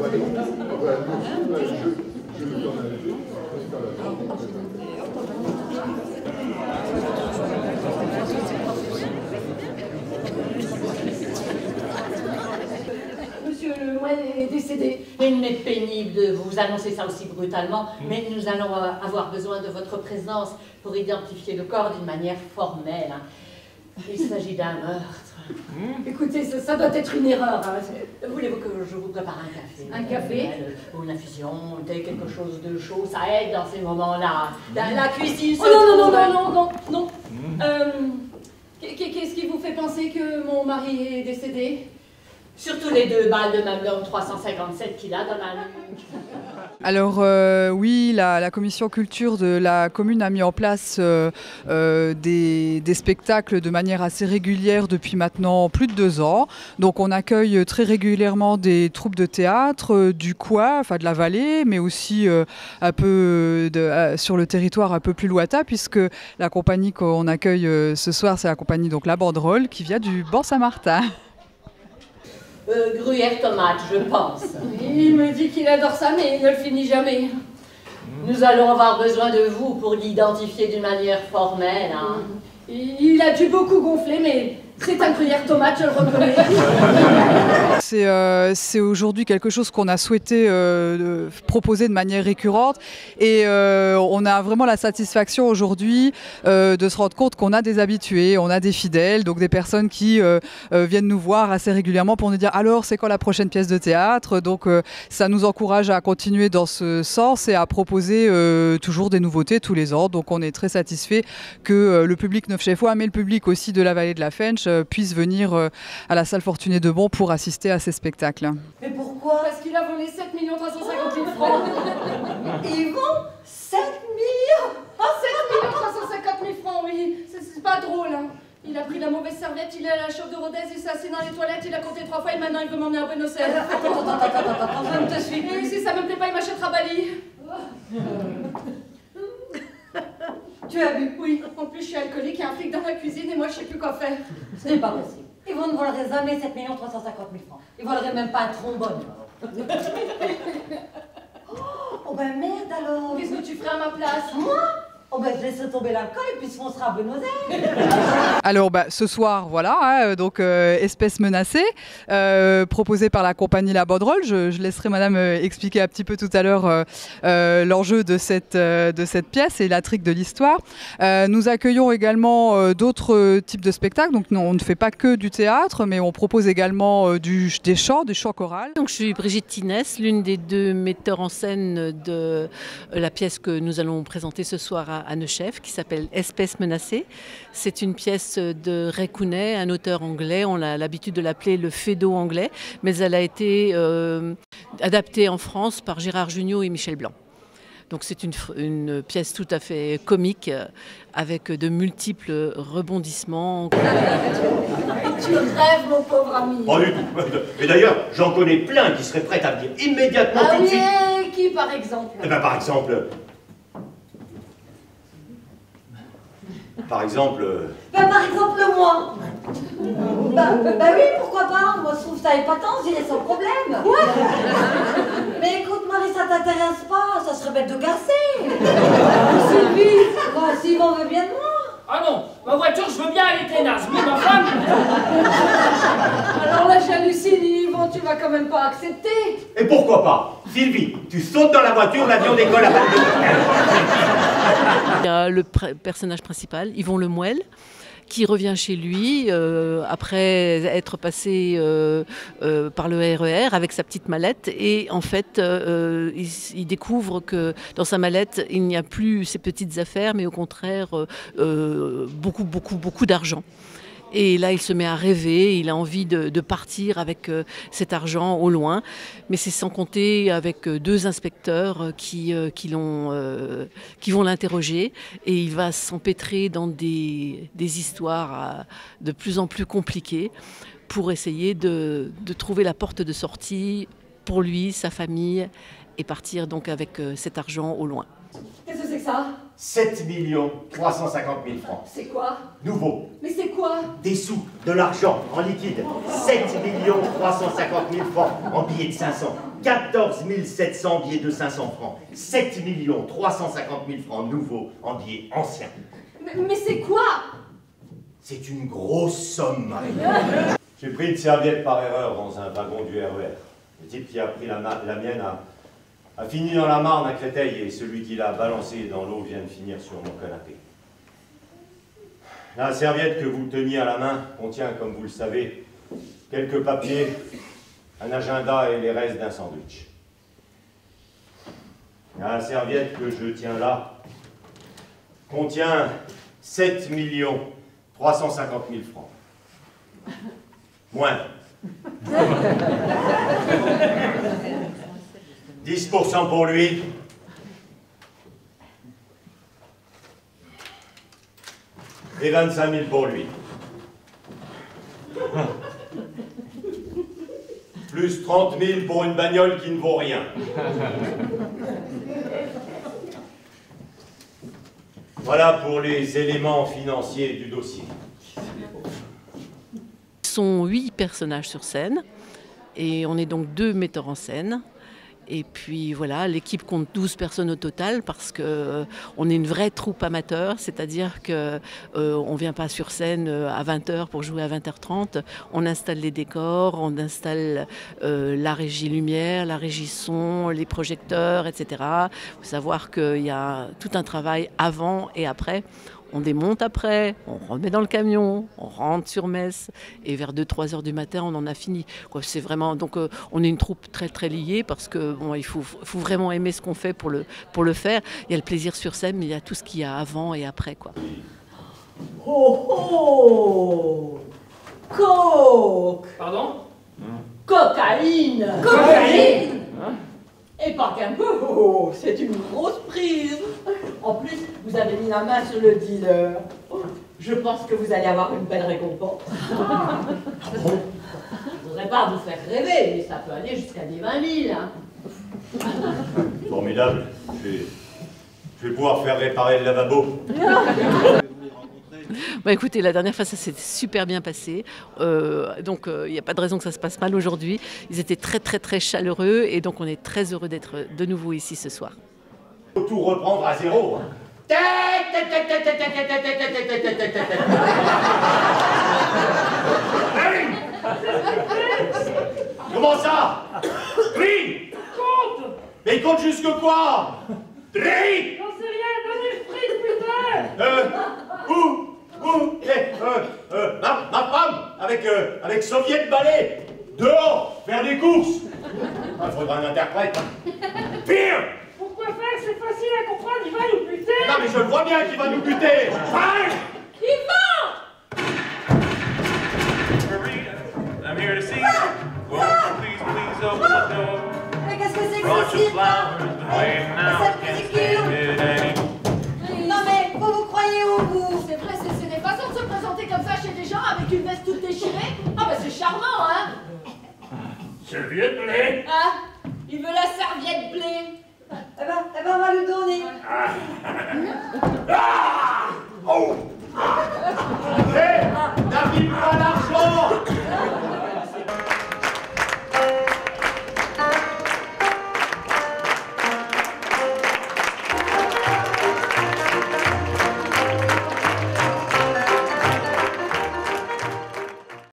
Monsieur le moine est décédé. Il m'est pénible de vous annoncer ça aussi brutalement, mais nous allons avoir besoin de votre présence pour identifier le corps d'une manière formelle. Il s'agit d'un meurtre. Écoutez, ça doit être une erreur. Hein. Voulez-vous que je vous prépare un café? Un café? Ou une infusion, quelque chose de chaud, ça aide dans ces moments-là. La cuisine se Oh trouve... non. Qu'est-ce qui vous fait penser que mon mari est décédé? Surtout les 2 balles de Magnum 357 qu'il a dans la nuque. Alors oui, la commission culture de la commune a mis en place des spectacles de manière assez régulière depuis maintenant plus de 2 ans. Donc on accueille très régulièrement des troupes de théâtre du coin, enfin de la vallée, mais aussi un peu sur le territoire un peu plus lointain, puisque la compagnie qu'on accueille ce soir, c'est la compagnie donc La Banderole qui vient du Banc-Saint-Martin. Gruyère tomate, je pense. Il me dit qu'il adore ça, mais il ne le finit jamais. Nous allons avoir besoin de vous pour l'identifier d'une manière formelle. Hein. Il a dû beaucoup gonfler, mais c'est un gruyère tomate, je le reconnais. C'est aujourd'hui quelque chose qu'on a souhaité proposer de manière récurrente et on a vraiment la satisfaction aujourd'hui de se rendre compte qu'on a des habitués, on a des fidèles, donc des personnes qui viennent nous voir assez régulièrement pour nous dire alors c'est quand la prochaine pièce de théâtre. Donc ça nous encourage à continuer dans ce sens et à proposer toujours des nouveautés tous les ans. Donc on est très satisfait que le public neufchéfois, mais le public aussi de la vallée de la Fench puisse venir à la salle Fortuné de Bon pour assister à ces spectacles. Mais pourquoi? Parce qu'il a volé 7 350 000 francs. Ils vont 7 millions? Oh, 7 350 000 francs, oui. C'est pas drôle, hein. Il a pris la mauvaise serviette, il est à la chauffe de Rodez, il s'est assis dans les toilettes, il a compté 3 fois et maintenant il veut m'emmener à Buenos Aires. Attends, je ne te suis plus. Et si ça me plaît pas, il m'achètera Bali. Tu as vu? Oui. En plus, je suis alcoolique, il y a un flic dans la cuisine et moi, je sais plus quoi faire. Ce n'est pas possible. Ils vont ne voleraient jamais 7 350 000 francs. Ils voleraient même pas un trombone. Oh ben merde alors. Qu'est-ce que tu ferais à ma place? Moi? Oh ben je laisse tomber l'alcool et puis on sera à Buenos Aires. Alors ce soir, voilà, hein, donc Espèce menacée, proposée par la compagnie La Banderole. Je laisserai madame expliquer un petit peu tout à l'heure l'enjeu de cette pièce et l'intrigue de l'histoire. Nous accueillons également d'autres types de spectacles, donc on ne fait pas que du théâtre, mais on propose également des chants, du chant choral. Donc, je suis Brigitte Tinès, l'une des 2 metteurs en scène de la pièce que nous allons présenter ce soir à Neuchef, qui s'appelle Espèce menacée. C'est une pièce de Ray Cooney, un auteur anglais. On a l'habitude de l'appeler le Feydeau anglais, mais elle a été adaptée en France par Gérard Jugnot et Michel Blanc. Donc c'est une pièce tout à fait comique, avec de multiples rebondissements. Tu rêves, mon pauvre ami. Pas du tout. Et d'ailleurs, j'en connais plein qui seraient prêts à venir immédiatement tout de suite. Oui, qui par exemple? Eh ben, par exemple... Par exemple... Par exemple moi. Bah oui, pourquoi pas? Moi je trouve ça épatant, j'irai sans problème. Quoi? Mais écoute Marie, ça t'intéresse pas, ça serait bête de casser. Sylvie, bah, Sylvain veut bien de moi. Ah non, ma voiture, je veux bien aller ténace, mais ma femme... Alors la jalousie, Yvon, tu vas quand même pas accepter. Et pourquoi pas? Sylvie, tu sautes dans la voiture, l'avion décolle à 22 h. Il y a le personnage principal, Yvon Lemuel, qui revient chez lui après être passé par le RER avec sa petite mallette, et en fait il découvre que dans sa mallette il n'y a plus ses petites affaires mais au contraire beaucoup d'argent. Et là, il se met à rêver, il a envie de partir avec cet argent au loin. Mais c'est sans compter avec 2 inspecteurs qui vont l'interroger. Et il va s'empêtrer dans des histoires de plus en plus compliquées pour essayer de trouver la porte de sortie pour lui, sa famille, et partir donc avec cet argent au loin. Qu'est-ce que c'est que ça? 7 350 000 francs. C'est quoi? Nouveau. Mais c'est quoi? Des sous, de l'argent, en liquide. 7 350 000 francs en billets de 500. 14 700 billets de 500 francs, 7 350 000 francs nouveaux en billets anciens. Mais c'est quoi? C'est une grosse somme, Marie. J'ai pris une serviette par erreur dans un wagon du RER. Le type qui a pris la mienne a fini dans la Marne à Créteil et celui qui l'a balancé dans l'eau vient de finir sur mon canapé. La serviette que vous teniez à la main contient, comme vous le savez, quelques papiers, un agenda et les restes d'un sandwich. La serviette que je tiens là contient 7 350 000 francs. Moins. 10% pour lui. Et 25 000 pour lui. Plus 30 000 pour une bagnole qui ne vaut rien. Voilà pour les éléments financiers du dossier. Ce sont 8 personnages sur scène et on est donc 2 metteurs en scène. Et puis voilà, l'équipe compte 12 personnes au total parce qu'on est une vraie troupe amateur, c'est-à-dire qu'on ne vient pas sur scène à 20h pour jouer à 20h30. On installe les décors, on installe la régie lumière, la régie son, les projecteurs, etc. Il faut savoir qu'il y a tout un travail avant et après. On démonte après, on remet dans le camion, on rentre sur Metz et vers 2-3 heures du matin, on en a fini. C'est vraiment, donc on est une troupe très très liée parce que bon, il faut vraiment aimer ce qu'on fait pour le faire. Il y a le plaisir sur scène, mais il y a tout ce qu'il y a avant et après, quoi. Oh oh, coke. Pardon? Cocaïne! Cocaïne? Et pas qu'un peu, oh, c'est une grosse prise. En plus, vous avez mis la main sur le dealer. Je pense que vous allez avoir une belle récompense. Je ne voudrais pas vous faire rêver, mais ça peut aller jusqu'à des 20 000. Hein. Formidable. Je vais pouvoir faire réparer le lavabo. Bah écoutez, la dernière fois, ça s'est super bien passé. Donc, il n'y a pas de raison que ça se passe mal aujourd'hui. Ils étaient très, très, très chaleureux et donc on est très heureux d'être de nouveau ici ce soir. Faut tout reprendre à zéro. Comment ça? Tri! Compte! Mais il compte jusque quoi? Tri! J'en sais rien, donnez le prix, putain! Ma femme, avec Soviet balai, dehors, faire des courses. Il faudra un interprète. Pire! Pourquoi faire? C'est facile à comprendre, il va nous buter! Non mais je le vois bien qu'il va nous buter. I'm here to see you. Won't you please open the door? Mais qu'est-ce que c'est que Brought ce your cirque là? flowers, but waiting Mais now. cette Can't musique stand it anymore. Non mais, vous croyez où vous? C'est vrai, c'est des façons de se présenter comme ça chez des gens avec une veste toute déchirée. Ah bah c'est charmant, hein? Serviette blé. Ah, il veut la serviette blé. Eh ben, on va lui donner. Ah!